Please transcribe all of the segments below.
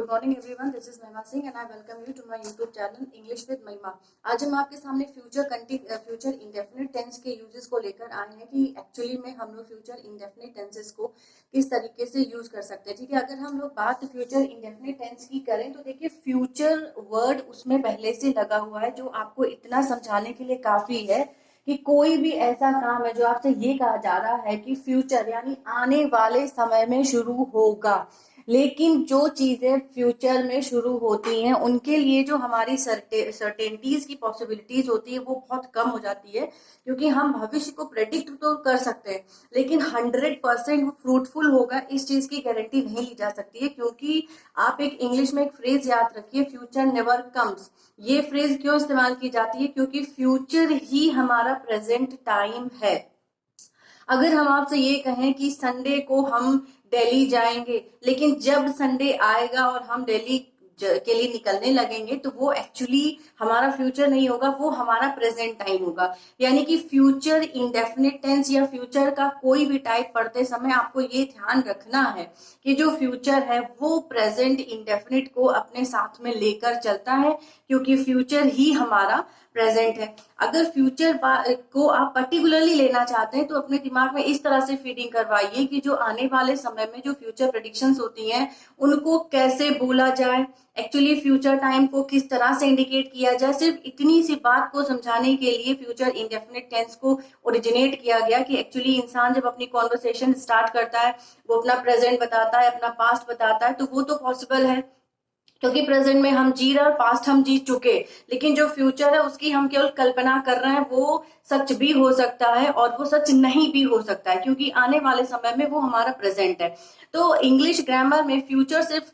Good morning everyone, this is Mahima Singh and I welcome you to my YouTube channel English with Mahima. आज हम आपके सामने future indefinite tense के uses को लेकर आए हैं कि एक्चुअली में हम लोग फ्यूचर इंडेफिनिट टेंसेस को किस तरीके से यूज कर सकते हैं। ठीक है, अगर हम लोग बात फ्यूचर इंडेफिनिट टेंस की करें तो देखिए फ्यूचर वर्ड उसमें पहले से लगा हुआ है जो आपको इतना समझाने के लिए काफी है कि कोई भी ऐसा काम है जो आपसे ये कहा जा रहा है कि फ्यूचर यानी आने वाले समय में शुरू होगा, लेकिन जो चीजें फ्यूचर में शुरू होती हैं उनके लिए जो हमारी सर्टेनिटीज की पॉसिबिलिटीज होती है वो बहुत कम हो जाती है, क्योंकि हम भविष्य को प्रेडिक्ट तो कर सकते हैं लेकिन 100% फ्रूटफुल होगा इस चीज की गारंटी नहीं ली जा सकती है। क्योंकि आप एक इंग्लिश में एक फ्रेज याद रखिए, फ्यूचर नेवर कम्स। ये फ्रेज क्यों इस्तेमाल की जाती है? क्योंकि फ्यूचर ही हमारा प्रेजेंट टाइम है। अगर हम आपसे ये कहें कि संडे को हम दिल्ली जाएंगे, लेकिन जब संडे आएगा और हम दिल्ली के लिए निकलने लगेंगे तो वो एक्चुअली हमारा फ्यूचर नहीं होगा, वो हमारा प्रेजेंट टाइम होगा। यानी कि फ्यूचर इंडेफिनिट टेंस या फ्यूचर का कोई भी टाइप पढ़ते समय आपको ये ध्यान रखना है कि जो फ्यूचर है वो प्रेजेंट इंडेफिनिट को अपने साथ में लेकर चलता है, क्योंकि फ्यूचर ही हमारा प्रेजेंट है। अगर फ्यूचर को आप पर्टिकुलरली लेना चाहते हैं तो अपने दिमाग में इस तरह से फीडिंग करवाइए कि जो आने वाले समय में जो फ्यूचर प्रेडिक्शंस होती हैं उनको कैसे बोला जाए, एक्चुअली फ्यूचर टाइम को किस तरह से इंडिकेट किया जाए। सिर्फ इतनी सी बात को समझाने के लिए फ्यूचर इंडेफिनिट टेंस को ओरिजिनेट किया गया कि एक्चुअली इंसान जब अपनी कॉन्वर्सेशन स्टार्ट करता है वो अपना प्रेजेंट बताता है, अपना पास्ट बताता है, तो वो तो पॉसिबल है क्योंकि प्रेजेंट में हम जी रहे और पास्ट हम जी चुके, लेकिन जो फ्यूचर है उसकी हम केवल कल्पना कर रहे हैं। वो सच भी हो सकता है और वो सच नहीं भी हो सकता है, क्योंकि आने वाले समय में वो हमारा प्रेजेंट है। तो इंग्लिश ग्रामर में फ्यूचर सिर्फ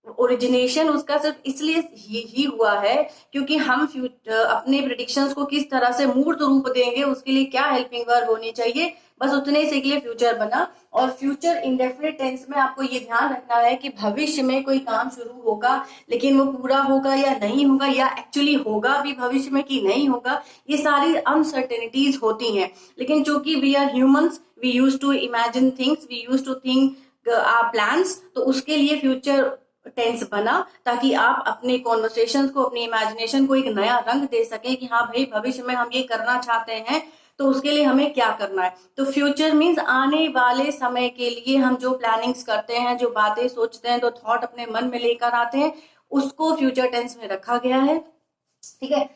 ओरिजिनेशन उसका सिर्फ इसलिए ही हुआ है क्योंकि हम अपने प्रिडिक्शंस को किस तरह से मूर्त रूप देंगे, उसके लिए क्या हेल्पिंग वर्ब होनी चाहिए, बस उतने से के लिए फ्यूचर बना। और फ्यूचर इंडेफिनिट टेंस में आपको ये ध्यान रखना है कि भविष्य में कोई काम शुरू होगा, लेकिन वो पूरा होगा या नहीं होगा, या एक्चुअली होगा भी भविष्य में कि नहीं होगा, ये सारी अनसर्टेनिटीज होती हैं। लेकिन चूंकि we are humans, we use to imagine things, we use to think our plans, तो उसके लिए फ्यूचर टेंस बना ताकि आप अपने कॉन्वर्सेशन को, अपनी इमेजिनेशन को एक नया रंग दे सकें कि हाँ भाई भविष्य में हम ये करना चाहते हैं तो उसके लिए हमें क्या करना है। तो फ्यूचर मीन्स आने वाले समय के लिए हम जो प्लानिंग्स करते हैं, जो बातें सोचते हैं, तो थॉट अपने मन में लेकर आते हैं, उसको फ्यूचर टेंस में रखा गया है। ठीक है,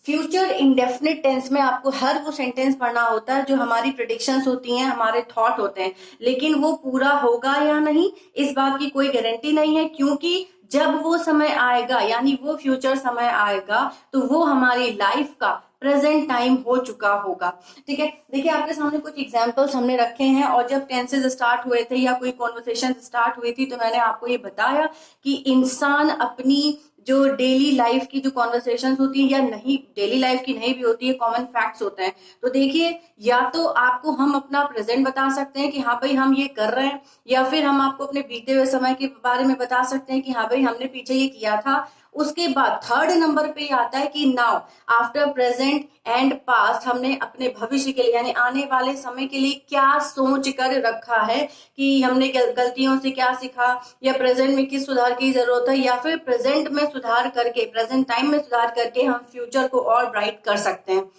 फ्यूचर इंडेफिनिट टेंस में आपको हर वो सेंटेंस पढ़ना होता है जो हमारी प्रेडिक्शंस होती हैं, हमारे थॉट होते हैं, लेकिन वो पूरा होगा या नहीं इस बात की कोई गारंटी नहीं है, क्योंकि जब वो समय आएगा यानी वो फ्यूचर समय आएगा तो वो हमारी लाइफ का प्रेजेंट टाइम हो चुका होगा। ठीक है, देखिए आपके सामने कुछ एग्जांपल्स हमने रखे हैं, और जब टेंसेस स्टार्ट हुए थे या कोई कॉन्वर्सेशन स्टार्ट हुई थी तो मैंने आपको ये बताया कि इंसान अपनी जो डेली लाइफ की जो कॉन्वर्सेशन होती है, या नहीं डेली लाइफ की नहीं भी होती है, कॉमन फैक्ट्स होते हैं। तो देखिए, या तो आपको हम अपना प्रेजेंट बता सकते हैं कि हाँ भाई हम ये कर रहे हैं, या फिर हम आपको अपने बीते हुए समय के बारे में बता सकते हैं कि हाँ भाई हमने पीछे ये किया था। उसके बाद थर्ड नंबर पे आता है कि now after present and past हमने अपने भविष्य के लिए यानी आने वाले समय के लिए क्या सोच कर रखा है, कि हमने गलतियों से क्या सीखा, या प्रेजेंट में किस सुधार की जरूरत है, या फिर प्रेजेंट में सुधार करके, प्रेजेंट टाइम में सुधार करके हम फ्यूचर को और ब्राइट कर सकते हैं।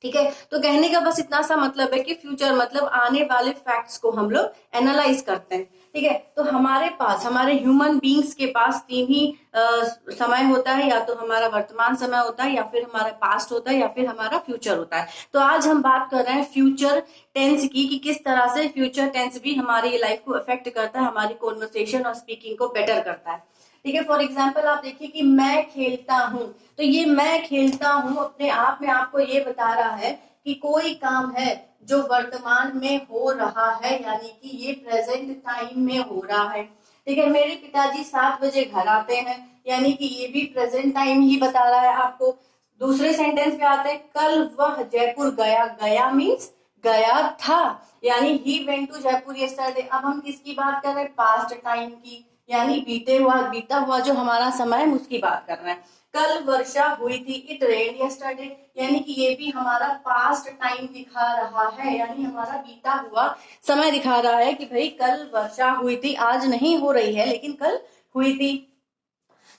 ठीक है, तो कहने का बस इतना सा मतलब है कि फ्यूचर मतलब आने वाले फैक्ट्स को हम लोग एनालाइज करते हैं। ठीक है, तो हमारे पास, हमारे ह्यूमन बींग्स के पास तीन ही समय होता है, या तो हमारा वर्तमान समय होता है, या फिर हमारा पास्ट होता है, या फिर हमारा फ्यूचर होता है। तो आज हम बात कर रहे हैं फ्यूचर टेंस की कि किस तरह से फ्यूचर टेंस भी हमारी लाइफ को अफेक्ट करता है, हमारी कॉन्वर्सेशन और स्पीकिंग को बेटर करता है। ठीक है, फॉर एग्जाम्पल आप देखिए कि मैं खेलता हूं, तो ये मैं खेलता हूं अपने आप में आपको ये बता रहा है कि कोई काम है जो वर्तमान में हो रहा है, यानी कि ये प्रेजेंट टाइम में हो रहा है। ठीक है, मेरे पिताजी 7 बजे घर आते हैं, यानी कि ये भी प्रेजेंट टाइम ही बता रहा है आपको। दूसरे सेंटेंस पे आते हैं, कल वह जयपुर गया, गया मीन्स गया था, यानी he went to Jaipur yesterday. अब हम किसकी बात कर रहे हैं? पास्ट टाइम की, यानी बीता हुआ जो हमारा समय है उसकी बात कर रहे हैं। कल वर्षा हुई थी, इट रेन्ड यस्टरडे, यानी कि ये भी हमारा पास्ट टाइम दिखा रहा है, यानी हमारा बीता हुआ समय दिखा रहा है कि भाई कल वर्षा हुई थी, आज नहीं हो रही है लेकिन कल हुई थी।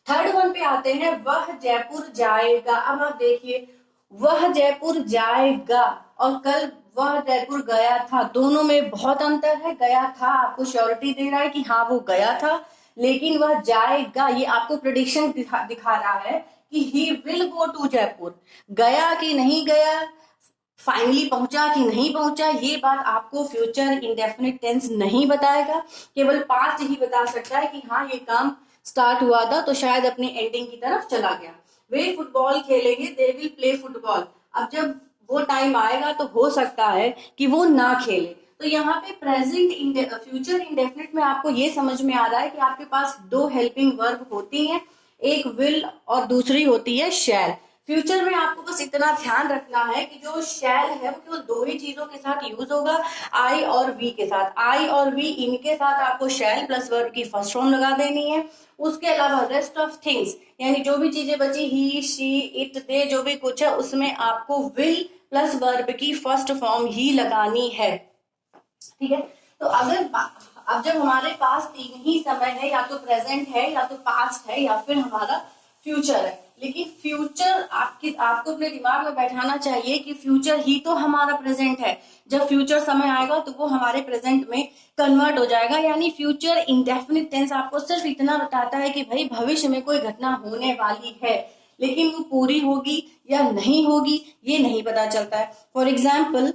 थर्ड वन पे आते हैं, वह जयपुर जाएगा। अब आप देखिए, वह जयपुर जाएगा और कल वह जयपुर गया था, दोनों में बहुत अंतर है। गया था आपको श्योरिटी दे रहा है कि हाँ वो गया था, लेकिन वह जाएगा ये आपको प्रेडिक्शन दिखा रहा है कि he will go to Jaipur. गया कि नहीं गया, फाइनली पहुंचा कि नहीं पहुंचा, ये बात आपको फ्यूचर इंडेफिनिट टेंस नहीं बताएगा, केवल पास्ट ही बता सकता है कि हाँ ये काम स्टार्ट हुआ था तो शायद अपनी एंडिंग की तरफ चला गया। वे फुटबॉल खेलेंगे, दे विल प्ले फुटबॉल। अब जब वो टाइम आएगा तो हो सकता है कि वो ना खेले। तो यहाँ पे प्रेजेंट फ्यूचर इंडेफिनिट में आपको ये समझ में आ रहा है कि आपके पास दो हेल्पिंग वर्ब होती हैं, एक विल और दूसरी होती है शैल। फ्यूचर में आपको बस इतना ध्यान रखना है कि जो शैल है वो केवल दो ही चीजों के साथ यूज होगा, आई और वी के साथ। आई और वी इनके साथ आपको शैल प्लस वर्ब की फर्स्ट फॉर्म लगा देनी है। उसके अलावा रेस्ट ऑफ थिंग्स यानी जो भी चीजें बची, ही, शी, इट, दे, जो भी कुछ है उसमें आपको विल प्लस वर्ब की फर्स्ट फॉर्म ही लगानी है। ठीक है, तो अब जब हमारे पास तीन ही समय है, या तो प्रेजेंट है, या तो पास्ट है, या फिर हमारा फ्यूचर है, लेकिन फ्यूचर आपको अपने दिमाग में बैठाना चाहिए कि फ्यूचर ही तो हमारा प्रेजेंट है। जब फ्यूचर समय आएगा तो वो हमारे प्रेजेंट में कन्वर्ट हो जाएगा। यानी फ्यूचर इंडेफिनिट टेंस आपको सिर्फ इतना बताता है कि भाई भविष्य में कोई घटना होने वाली है, लेकिन वो पूरी होगी या नहीं होगी ये नहीं पता चलता है। For example,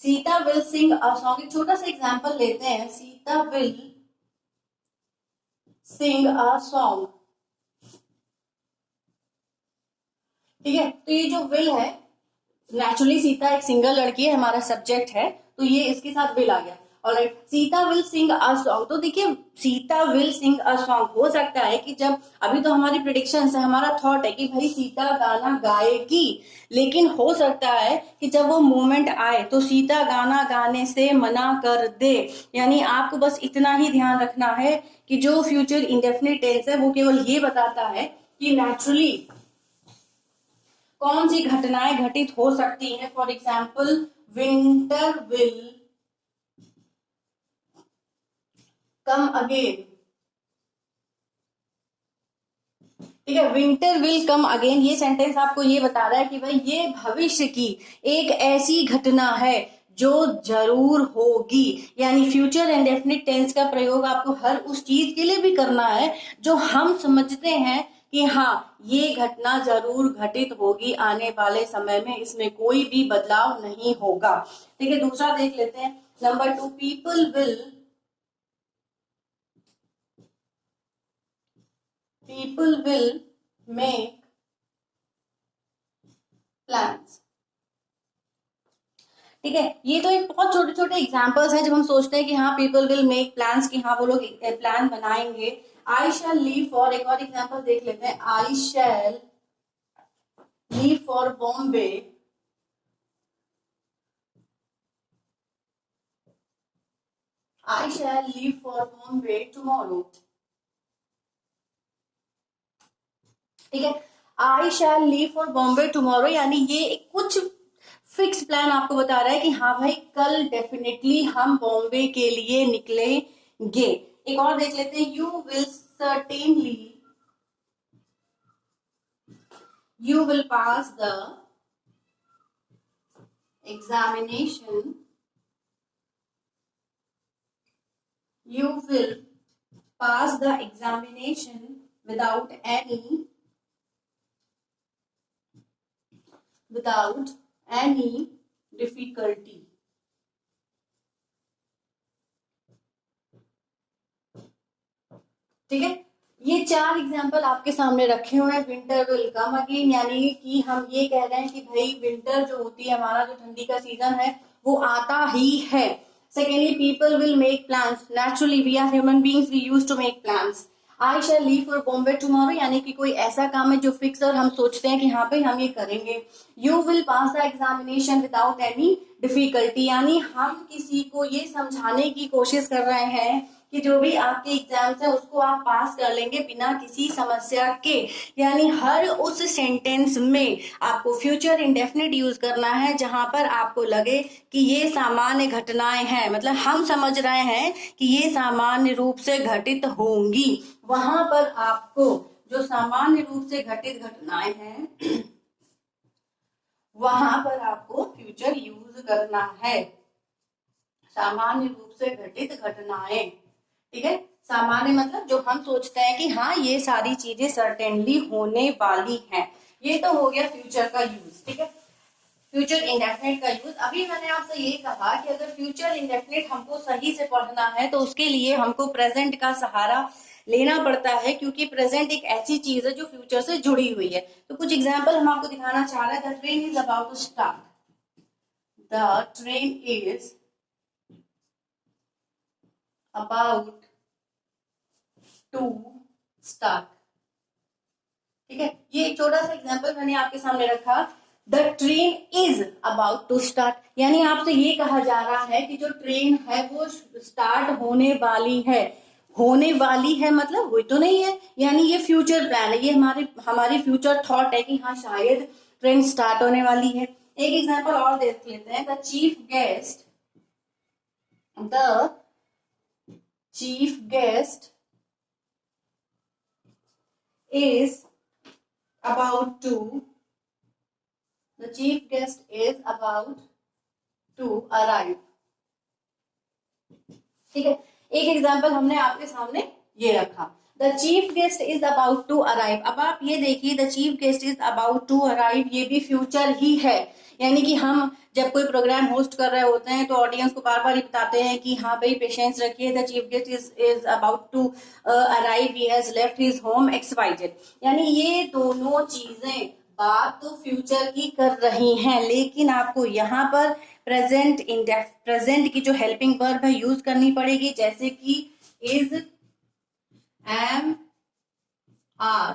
Sita will sing a song. एक छोटा सा एग्जाम्पल लेते हैं, Sita will sing a song. ठीक है, तो ये जो विल है, नेचुरली सीता एक सिंगल लड़की है, हमारा सब्जेक्ट है, तो ये इसके साथ विल आ गया। Alright, Sita will sing a song. तो देखिए Sita will sing a song, हो सकता है कि जब अभी तो हमारी प्रेडिक्शन है, हमारा थॉट है कि भाई सीता गाना गाएगी, लेकिन हो सकता है कि जब वो मोमेंट आए तो सीता गाना गाने से मना कर दे। यानी आपको बस इतना ही ध्यान रखना है कि जो फ्यूचर इंडेफिनिट टेंस है वो केवल ये बताता है कि नेचुरली कौन सी घटनाएं घटित हो सकती हैं। For example, winter will come again. ठीक है, विंटर विल कम अगेन, ये सेंटेंस आपको ये बता रहा है कि भाई ये भविष्य की एक ऐसी घटना है जो जरूर होगी। यानी फ्यूचर इंडेफिनिट टेंस का प्रयोग आपको हर उस चीज के लिए भी करना है जो हम समझते हैं कि हाँ ये घटना जरूर घटित होगी आने वाले समय में, इसमें कोई भी बदलाव नहीं होगा। ठीक है, दूसरा देख लेते हैं, number 2, people will make plans. ठीक है, ये तो एक बहुत छोटे छोटे एग्जाम्पल्स हैं जब हम सोचते हैं कि हाँ पीपल विल मेक प्लान्स, कि हाँ वो लोग प्लान बनाएंगे। आई शैल लीव फॉर, एक और एग्जाम्पल देख लेते हैं, आई shall leave for Bombay tomorrow. ठीक है, आई shall leave for Bombay tomorrow, यानी ये कुछ फिक्स प्लान आपको बता रहा है कि हाँ भाई कल डेफिनेटली हम बॉम्बे के लिए निकलेंगे। एक और देख लेते हैं, you will pass the examination without any difficulty। ठीक है, ये चार एग्जाम्पल आपके सामने रखे हुए हैं। विंटर विल कम अगेन, यानी कि हम ये कह रहे हैं कि भाई विंटर जो होती है, हमारा जो ठंडी का सीजन है वो आता ही है। Secondly, people will make plans, naturally we are human beings, we use to make plans. I shall leave for Bombay tomorrow, यानी कि कोई ऐसा काम है जो फिक्स और हम सोचते हैं कि हाँ भाई हम ये करेंगे। You will pass the examination without any difficulty, यानी हम किसी को ये समझाने की कोशिश कर रहे हैं कि जो भी आपके एग्जाम्स है उसको आप पास कर लेंगे बिना किसी समस्या के। यानी हर उस सेंटेंस में आपको फ्यूचर इंडेफिनिट यूज करना है जहां पर आपको लगे कि ये सामान्य घटनाएं हैं, मतलब हम समझ रहे हैं कि ये सामान्य रूप से घटित होंगी, वहां पर आपको जो सामान्य रूप से घटित घटनाएं हैं वहां पर आपको फ्यूचर यूज करना है। सामान्य रूप से घटित घटनाएं, ठीक है, सामान्य मतलब जो हम सोचते हैं कि हाँ ये सारी चीजें सर्टेनली होने वाली हैं। ये तो हो गया फ्यूचर का यूज, ठीक है, फ्यूचर इंडेफिनिट का यूज। अभी मैंने आपसे ये कहा कि अगर फ्यूचर इंडेफिनिट हमको सही से पढ़ना है तो उसके लिए हमको प्रेजेंट का सहारा लेना पड़ता है, क्योंकि प्रेजेंट एक ऐसी चीज है जो फ्यूचर से जुड़ी हुई है। तो कुछ एग्जाम्पल हम आपको दिखाना चाह रहे हैं। The train is about to start, the train is about to start, ठीक है, ये एक छोटा सा एग्जांपल मैंने आपके सामने रखा। The train is about to start, यानी आपसे ये कहा जा रहा है कि जो ट्रेन है वो स्टार्ट होने वाली है। होने वाली है मतलब हुई तो नहीं है, यानी ये फ्यूचर प्लान है, ये हमारी फ्यूचर थॉट है कि हाँ शायद ट्रेन स्टार्ट होने वाली है। एक एग्जांपल और देख लेते हैं। The chief guest is about to arrive, ठीक है, एक एग्जांपल हमने आपके सामने ये रखा। The chief guest is about to arrive. अब आप ये देखिए, the chief guest is about to arrive, ये भी फ्यूचर ही है। यानी कि हम जब कोई प्रोग्राम होस्ट कर रहे होते हैं तो ऑडियंस को बार बार ही बताते हैं कि हाँ भाई पेशेंस रखिए, the chief guest is about to arrive, he has left his home XYZ। यानी ये दोनों चीजें बात तो फ्यूचर की कर रही हैं, लेकिन आपको यहाँ पर प्रेजेंट की जो हेल्पिंग वर्ब है यूज करनी पड़ेगी, जैसे कि इज, एम, आर,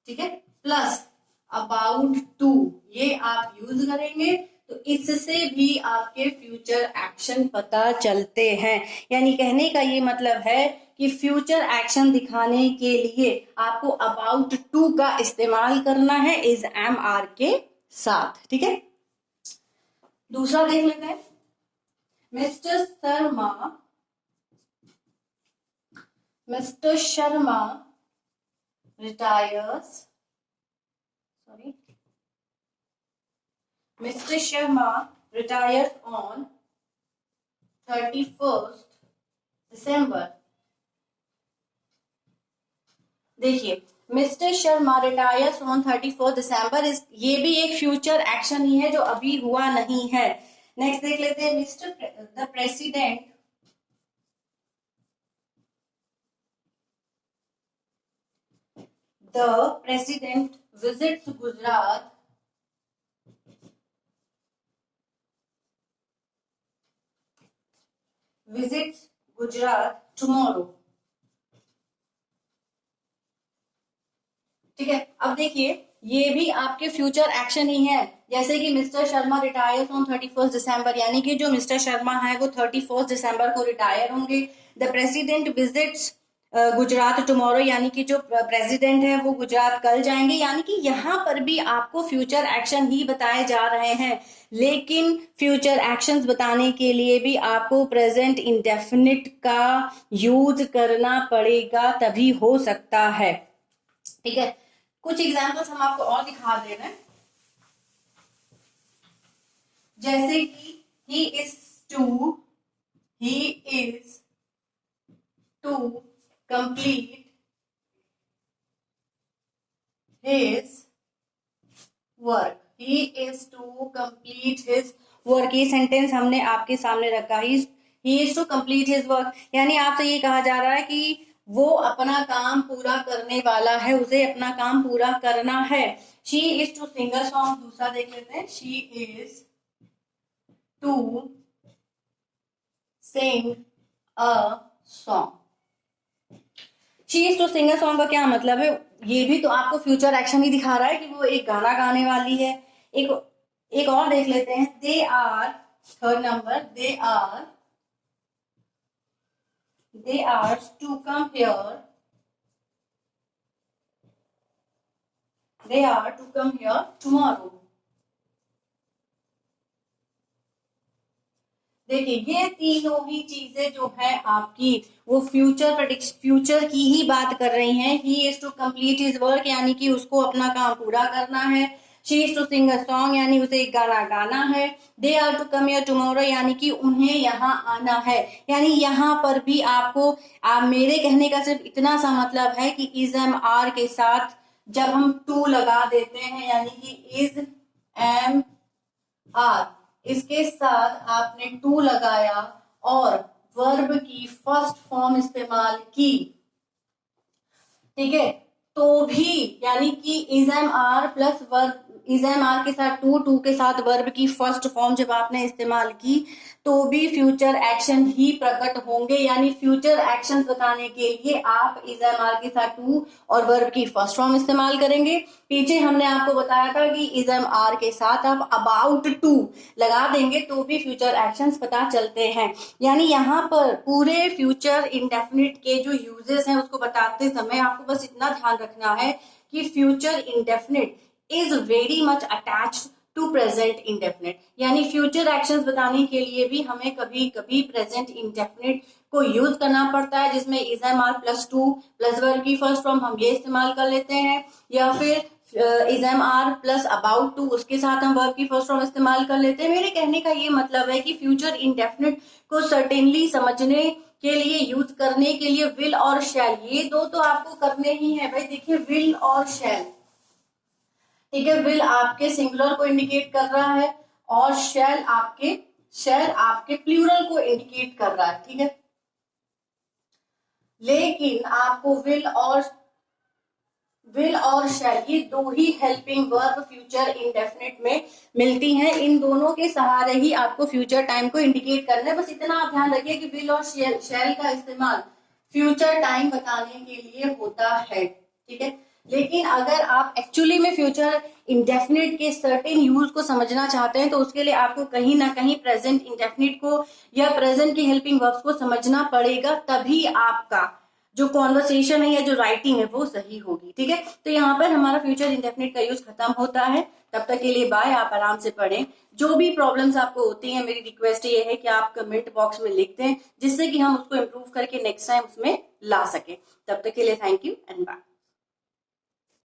ठीक है, प्लस अबाउट टू, ये आप यूज करेंगे तो इससे भी आपके फ्यूचर एक्शन पता चलते हैं। यानी कहने का ये मतलब है कि फ्यूचर एक्शन दिखाने के लिए आपको अबाउट टू का इस्तेमाल करना है इज, एम, आर के साथ, ठीक है। दूसरा देख लेते हैं। Mister Sharma retires, Mr. Sharma retires on 31st December। देखिए, mister Sharma retires on 31st दिसंबर, ये भी एक फ्यूचर एक्शन ही है जो अभी हुआ नहीं है। नेक्स्ट देख लेते हैं। The president visits Gujarat tomorrow, ठीक है। अब देखिए, ये भी आपके फ्यूचर एक्शन ही है, जैसे कि mister Sharma retires on 31st दिसंबर, यानी कि जो मिस्टर शर्मा है वो 31st दिसंबर को रिटायर होंगे। The president visits Gujarat tomorrow, यानी कि जो प्रेसिडेंट है वो गुजरात कल जाएंगे। यानी कि यहाँ पर भी आपको फ्यूचर एक्शन ही बताए जा रहे हैं, लेकिन फ्यूचर एक्शंस बताने के लिए भी आपको प्रेजेंट इंडेफिनिट का यूज करना पड़ेगा, तभी हो सकता है, ठीक है। कुछ एग्जाम्पल्स हम आपको और दिखा दे रहे हैं, जैसे कि he is to complete his work, he is to complete his work, ये सेंटेंस हमने आपके सामने रखा। He is to complete his work, यानी आपसे ये कहा जा रहा है कि वो अपना काम पूरा करने वाला है, उसे अपना काम पूरा करना है। She is to sing a song, दूसरा देख लेते हैं। She is to sing a song. She is to sing a song का क्या मतलब है? ये भी तो आपको फ्यूचर एक्शन ही दिखा रहा है कि वो एक गाना गाने वाली है। एक और देख लेते हैं। They are, third number, they are they are to come here, they are to come here tomorrow। देखिए ये तीनों ही चीजें जो है आपकी वो फ्यूचर की ही बात कर रही हैं। He is to complete his work यानी कि उसको अपना काम पूरा करना है। She is to sing a song यानी उसे एक गाना गाना है। They are to come here tomorrow यानी कि उन्हें यहाँ आना है। यानी यहाँ पर भी आपको मेरे कहने का सिर्फ इतना सा मतलब है कि इज एम आर के साथ जब हम टू लगा देते हैं यानी कि इज एम आर इसके साथ आपने टू लगाया और वर्ब की फर्स्ट फॉर्म इस्तेमाल की, ठीक है, तो भी यानी कि is am are plus verb, is am are के साथ टू के साथ वर्ब की फर्स्ट फॉर्म जब आपने इस्तेमाल की तो भी फ्यूचर एक्शन ही प्रकट होंगे। यानी फ्यूचर एक्शन बताने के लिए आप इज एम आर के साथ टू और वर्ब की फर्स्ट फॉर्म इस्तेमाल करेंगे। पीछे हमने आपको बताया था कि इज एम आर के साथ आप अबाउट टू लगा देंगे तो भी फ्यूचर एक्शंस पता चलते हैं। यानी यहाँ पर पूरे फ्यूचर इंडेफिनिट के जो यूजेस हैं उसको बताते समय आपको बस इतना ध्यान रखना है कि future indefinite is very much attached to present indefinite. यानी फ्यूचर एक्शंस बताने के लिए भी हमें कभी कभी प्रेजेंट इंडेफिनिट को यूज करना पड़ता है, जिसमें is am are plus to plus verb की फर्स्ट फॉर्म हम ये इस्तेमाल कर लेते हैं, या फिर is am are plus about to उसके साथ हम वर्ब की फर्स्ट फॉर्म इस्तेमाल कर लेते हैं। मेरे कहने का ये मतलब है कि फ्यूचर इंडेफिनिट को सर्टेनली समझने के लिए, यूज करने के लिए विल और शैल ये दो तो आपको करने ही है भाई। देखिए विल और शैल, ठीक है, विल आपके सिंगुलर को इंडिकेट कर रहा है और शैल आपके प्लूरल को इंडिकेट कर रहा है, ठीक है। लेकिन आपको विल और शैल ये दो ही हेल्पिंग वर्ब फ्यूचर इंडेफिनिट में मिलती हैं। इन दोनों के सहारे ही आपको फ्यूचर टाइम को इंडिकेट करना है। बस इतना आप ध्यान रखिए कि विल और शैल का इस्तेमाल फ्यूचर टाइम बताने के लिए होता है, ठीक है। लेकिन अगर आप एक्चुअली में फ्यूचर इंडेफिनिट के सर्टेन यूज को समझना चाहते हैं तो उसके लिए आपको कहीं ना कहीं प्रेजेंट इंडेफिनिट को या प्रेजेंट की हेल्पिंग वर्ब्स को समझना पड़ेगा, तभी आपका जो कॉन्वर्सेशन है या जो राइटिंग है वो सही होगी, ठीक है। तो यहाँ पर हमारा फ्यूचर इंडेफिनिट का यूज खत्म होता है। तब तक के लिए बाय, आप आराम से पढ़ें। जो भी प्रॉब्लम्स आपको होती हैं मेरी रिक्वेस्ट ये है कि आप कमेंट बॉक्स में लिख दें, जिससे कि हम उसको इम्प्रूव करके नेक्स्ट टाइम उसमें ला सके। तब तक के लिए थैंक यू एंड बाय।